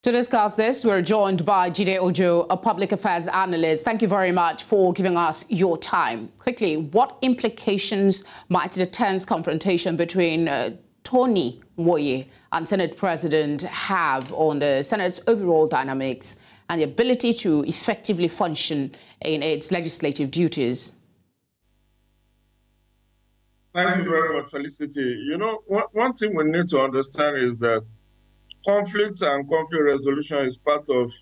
To discuss this, we're joined by Jide Ojo, a public affairs analyst. Thank you very much for giving us your time. Quickly, what implications might the tense confrontation between Tony Nwoye and Senate President have on the Senate's overall dynamics and the ability to effectively function in its legislative duties? Thank you very much, Felicity. You know, one thing we need to understand is that conflict and conflict resolution is part of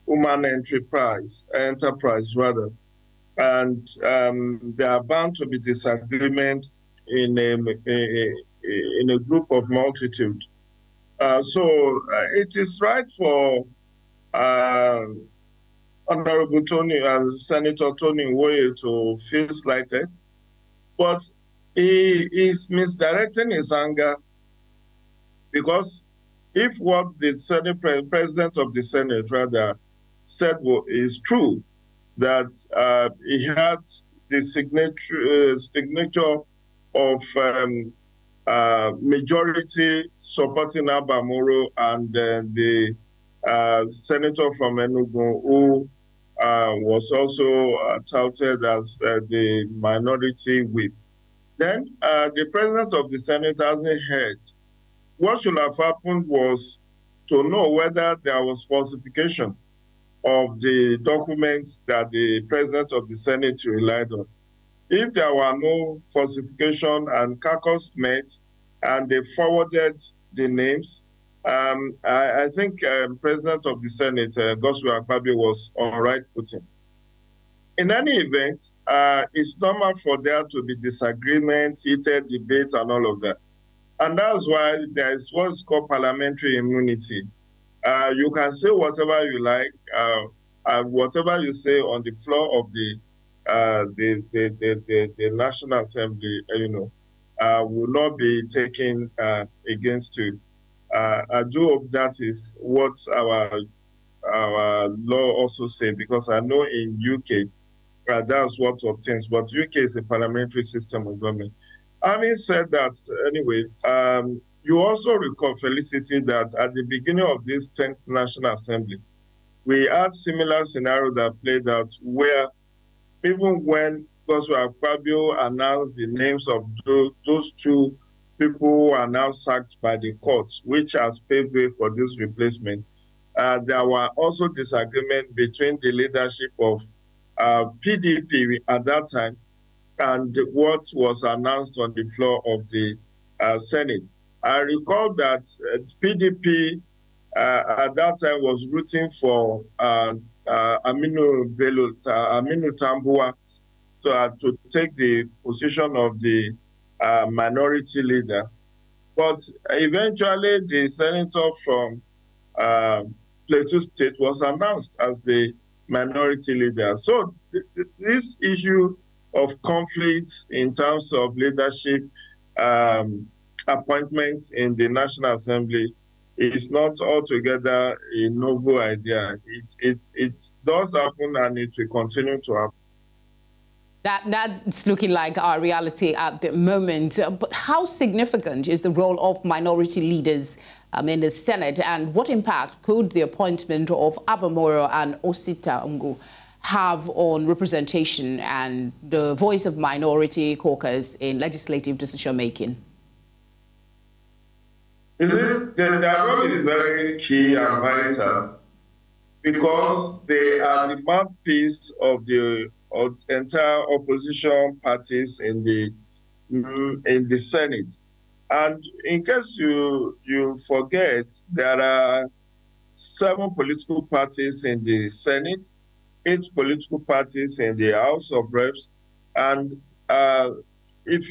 human enterprise, rather. And there are bound to be disagreements in a group of multitude. So it is right for Honorable Senator Tony Nwoye to feel slighted, but he is misdirecting his anger, because if what the Senate President of the Senate rather said is true, that he had the signature of majority supporting Abamoro and the senator from Enugu, who was also touted as the minority whip, then the President of the Senate hasn't heard. What should have happened was to know whether there was falsification of the documents that the President of the Senate relied on. If there were no falsification and caucus met and they forwarded the names, I think President of the Senate, Godswill Akpabio, was on right footing. In any event, it's normal for there to be disagreement, heated debate, and all of that. And that's why there is what's called parliamentary immunity. You can say whatever you like, and whatever you say on the floor of the National Assembly, will not be taken against you. I do hope that is what our law also say, because I know in UK that's what obtains. But UK is a parliamentary system of government. Having said that, anyway, you also recall, Felicity, that at the beginning of this 10th National Assembly, we had similar scenario that played out, where even when Godswill Akpabio announced the names of those two people who are now sacked by the courts, which has paved way for this replacement, there were also disagreement between the leadership of PDP at that time and what was announced on the floor of the Senate. I recall that PDP at that time was rooting for Aminu Tambuwa to take the position of the minority leader. But eventually the senator from Plateau State was announced as the minority leader. So this issue of conflicts in terms of leadership appointments in the National Assembly is not altogether a novel idea. It does happen, and it will continue to happen. That's looking like our reality at the moment. But how significant is the role of minority leaders in the Senate, and what impact could the appointment of Abamoro and Osita Ungu have on representation and the voice of minority caucus in legislative decision-making? Their role is very key and vital, because they are the mouthpiece of the entire opposition parties in the Senate. And in case you forget, there are 7 political parties in the Senate, 8 political parties in the House of Reps, and if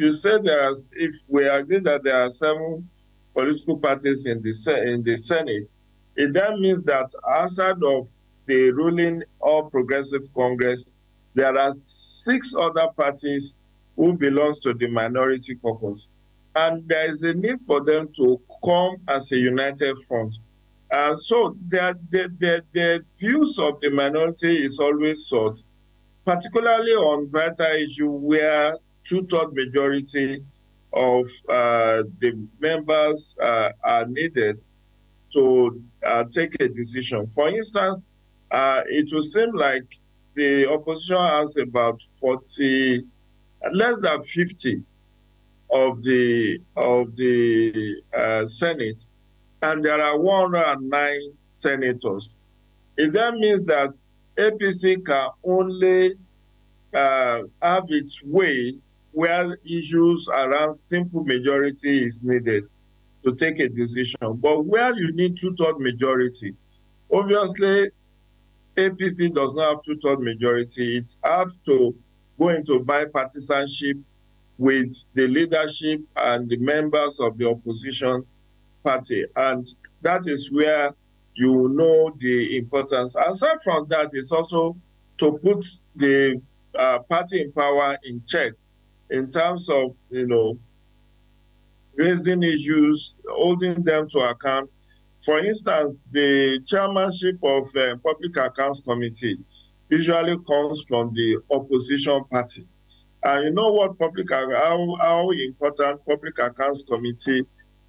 we agree that there are 7 political parties in the Senate, it then means that outside of the ruling All Progressive Congress, there are 6 other parties who belongs to the minority caucus, and there is a need for them to come as a united front. So the views of the minority is always sought, particularly on vital issue where 2/3 majority of the members are needed. to take a decision. For instance, it will seem like the opposition has about 40, less than 50 of the Senate, and there are 109 senators. It then means that APC can only have its way where issues around simple majority is needed to take a decision. But where you need two-thirds majority, obviously APC does not have two-thirds majority. It has to go into bipartisanship with the leadership and the members of the opposition party. And that is where you know the importance. Aside from that, it's also to put the party in power in check in terms of, raising issues, holding them to account. For instance, the chairmanship of Public Accounts Committee usually comes from the opposition party. And you know what how important Public Accounts Committee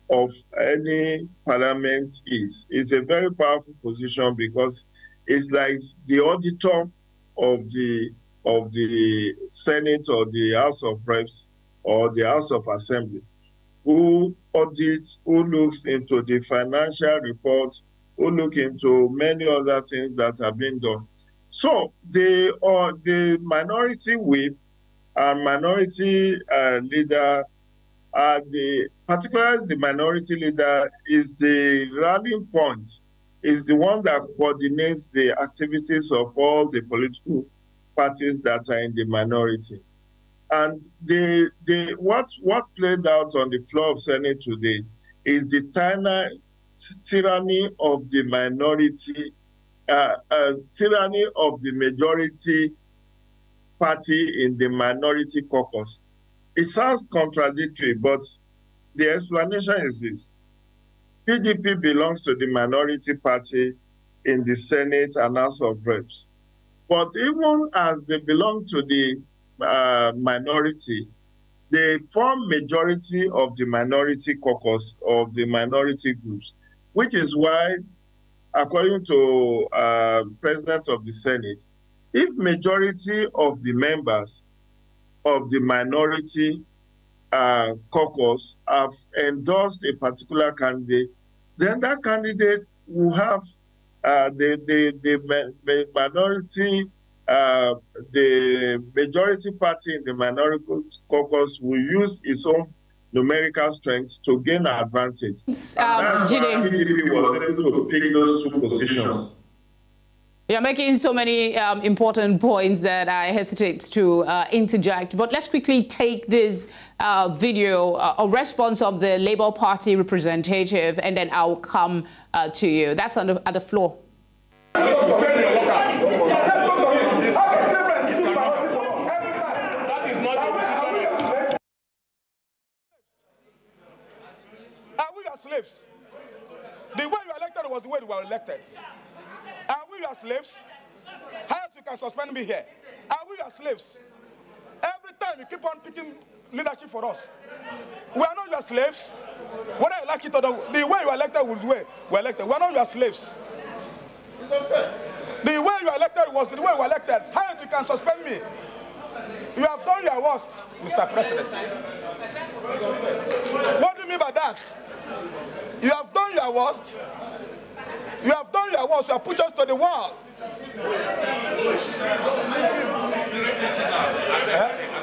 of any parliament is. It's a very powerful position because it's like the auditor of the Senate or the House of Reps or the House of Assembly, who audits, who looks into the financial report, who look into many other things that have been done. So the minority whip and minority leader, particularly the minority leader, is the rallying point, is the one that coordinates the activities of all the political parties that are in the minority. And what played out on the floor of Senate today is the tyranny of the minority, tyranny of the majority party in the minority caucus. It sounds contradictory, but the explanation is this. PDP belongs to the minority party in the Senate and House of Reps. But even as they belong to the minority, they form majority of the minority caucus of the minority groups, which is why, according to President of the Senate, if majority of the members of the minority caucus have endorsed a particular candidate, then that candidate will have the minority, the majority party in the minority caucus will use its own numerical strength to gain an advantage. That's why PDP was able to pick those two positions. You're making so many important points that I hesitate to interject. But let's quickly take this video, a response of the Labour Party representative, and then I'll come to you. That's on at the floor. Are we your slaves? The way you elected was the way you were elected. Are we your slaves? How else you can suspend me here? Are we your slaves? Every time you keep on picking leadership for us. We are not your slaves. Whether you like it or not, the way you elected was the way we elected. We are not your slaves. The way you elected was the way we elected. How else you can suspend me? You have done your worst, Mr. President. What do you mean by that? You have done your worst. You have done your worst. You have put us to the wall.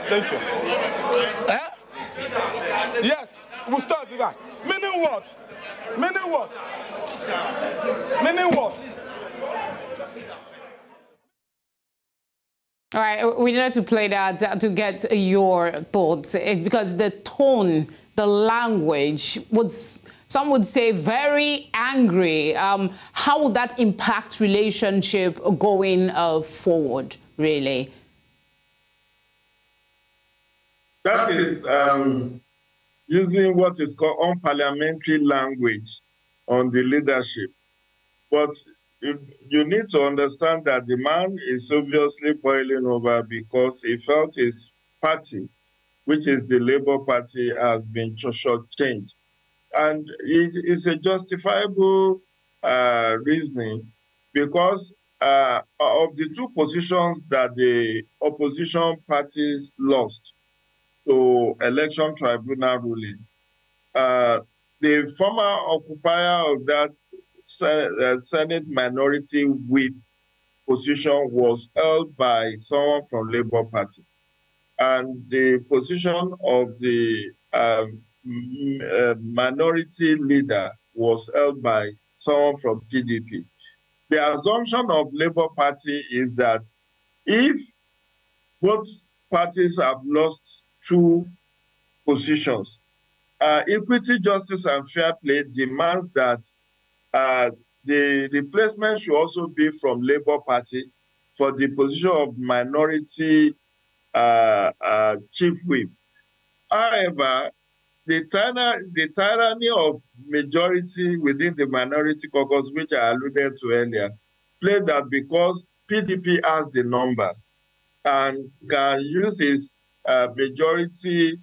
Thank you. Yes, we'll start with that. Meaning what? Meaning what? Meaning what? All right, we need to play that to get your thoughts, because the tone, the language was, some would say, very angry. How would that impact relationship going forward, really? That is using what is called unparliamentary language on the leadership. But you need to understand that the man is obviously boiling over because he felt his party, which is the Labour Party, has been shortchanged. And it is a justifiable reasoning because of the two positions that the opposition parties lost to election tribunal ruling. The former occupier of that Senate minority whip position was held by someone from Labour Party. And the position of the minority leader was held by someone from PDP. The assumption of Labour Party is that if both parties have lost two positions, equity, justice, and fair play demands that the replacement should also be from Labour Party for the position of minority chief whip. However, the tyranny of majority within the minority caucus, which I alluded to earlier, played that because PDP has the number and can use its majority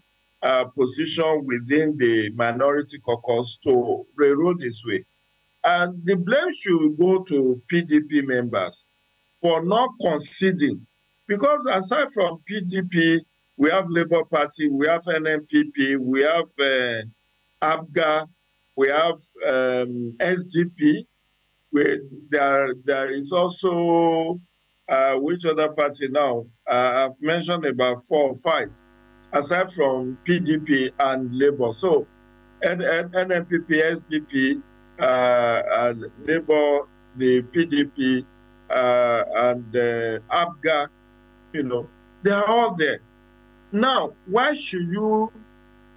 position within the minority caucus to railroad its way. And the blame should go to PDP members for not conceding. Because aside from PDP, we have Labour Party, we have NNPP, we have ABGA, we have SDP. There is also, which other party now? I've mentioned about 4 or 5, aside from PDP and Labour. So NNPP, SDP, Labour, the PDP, and ABGA, they are all there. Now, why should you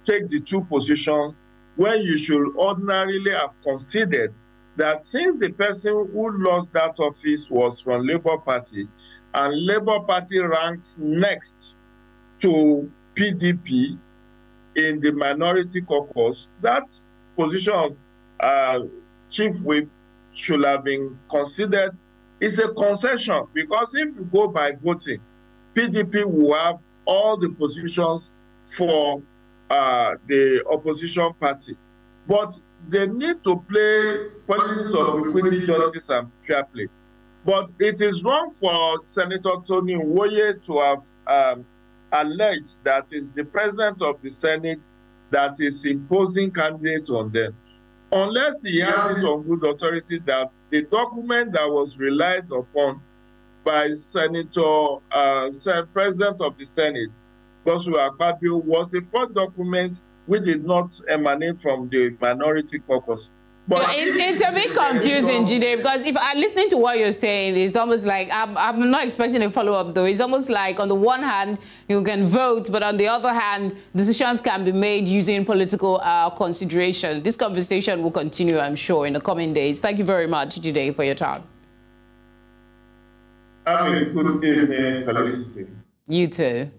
take the two positions when you should ordinarily have considered that since the person who lost that office was from Labour Party, and Labour Party ranks next to PDP in the minority caucus, that position of chief whip should have been considered. It's a concession, because if you go by voting, PDP will have all the positions for the opposition party. But they need to play politics of equity, justice, and fair play. But it is wrong for Senator Tony Nwoye to have alleged that it's the president of the Senate that is imposing candidates on them. Unless he has it on good authority that the document that was relied upon by President of the Senate, Godswill Akpabio, was a fraud document which did not emanate from the minority caucus. But it's a bit confusing, Jide, because if I'm listening to what you're saying, it's almost like, I'm not expecting a follow-up though. It's almost like on the one hand, you can vote, but on the other hand, decisions can be made using political consideration. This conversation will continue, I'm sure, in the coming days. Thank you very much, Jide, for your time. Have a good evening, Felicity. You too.